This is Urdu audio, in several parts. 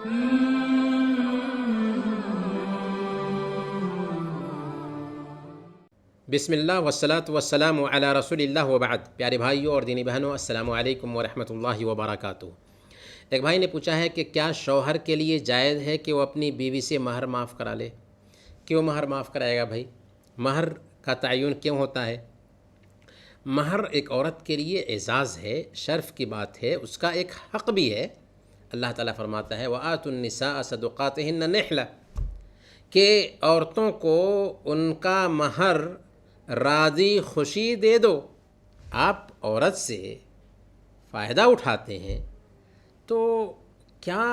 بسم اللہ والصلاة والسلام علی رسول اللہ وبعد۔ پیارے بھائیوں اور دینی بہنوں، السلام علیکم ورحمۃ اللہ وبرکاتہ۔ ایک بھائی نے پوچھا ہے کہ کیا شوہر کے لیے جائز ہے کہ وہ اپنی بیوی سے مہر معاف کرا لے؟ کیوں مہر معاف کرائے گا بھائی؟ مہر کا تعین کیوں ہوتا ہے؟ مہر ایک عورت کے لیے اعزاز ہے، شرف کی بات ہے، اس کا ایک حق بھی ہے۔ اللہ تعالیٰ فرماتا ہے وَآتُوا النِّسَاءَ صَدُقَاتِهِنَّ نِحْلَةً کہ عورتوں کو ان کا مہر راضی خوشی دے دو۔ آپ عورت سے فائدہ اٹھاتے ہیں تو کیا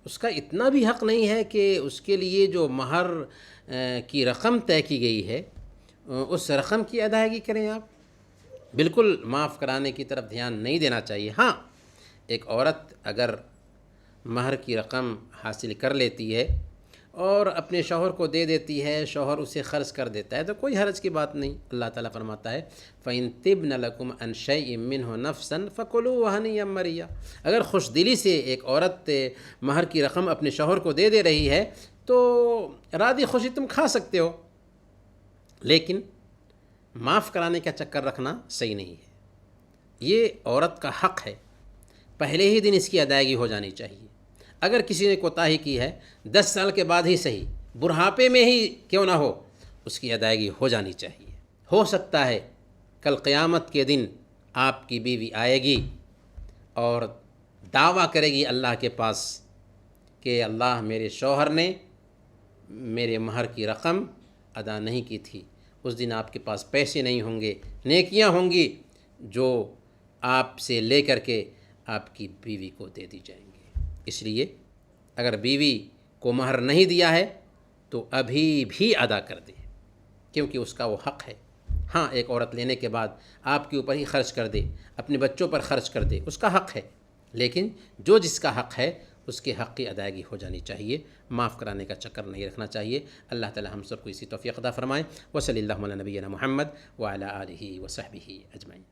اس کا اتنا بھی حق نہیں ہے کہ اس کے لیے جو مہر کی رقم طے کی گئی ہے اس رقم کی ادائیگی کریں؟ آپ بالکل معاف کرانے کی طرف دھیان نہیں دینا چاہیے۔ ہاں، ایک عورت اگر مہر کی رقم حاصل کر لیتی ہے اور اپنے شوہر کو دے دیتی ہے، شوہر اسے خرچ کر دیتا ہے تو کوئی حرج کی بات نہیں۔ اللہ تعالیٰ فرماتا ہے فَإِن طِبْنَ لَكُمْ عَنْ شَيْءٍ مِّنْهُ نَفْسًا فَكُلُوهُ هَنِيًّا مَرِيًّا۔ اگر خوش دلی سے ایک عورت مہر کی رقم اپنے شوہر کو دے رہی ہے تو راضی خوشی تم کھا سکتے ہو، لیکن معاف کرانے کا چکر رکھنا صحیح نہیں ہے۔ یہ عورت کا حق ہے، پہلے ہی دن اس کی ادائیگی ہو جانی چاہیے۔ اگر کسی نے کوتاہی کی ہے 10 سال کے بعد ہی صحیح، بڑھاپے میں ہی کیوں نہ ہو، اس کی ادائیگی ہو جانی چاہیے۔ ہو سکتا ہے کل قیامت کے دن آپ کی بیوی آئے گی اور دعویٰ کرے گی اللہ کے پاس کہ اللہ، میرے شوہر نے میرے مہر کی رقم ادا نہیں کی تھی۔ اس دن آپ کے پاس پیسے نہیں ہوں گے، نیکیاں ہوں گی جو آپ سے لے کر کے آپ کی بیوی کو دے دی جائیں گی۔ اس لیے اگر بیوی کو مہر نہیں دیا ہے تو ابھی بھی ادا کر دے، کیونکہ اس کا وہ حق ہے۔ ہاں، ایک عورت لینے کے بعد آپ کے اوپر ہی خرچ کر دے، اپنے بچوں پر خرچ کر دے، اس کا حق ہے، لیکن جو جس کا حق ہے اس کے حق کی ادائیگی ہو جانی چاہیے، معاف کرانے کا چکر نہیں رکھنا چاہیے۔ اللہ تعالی ہم سب کو اسی توفیق عطا فرمائے۔ وصلی اللہ علی نبینا محمد وعلی آلہ وصحبہ اجمعین۔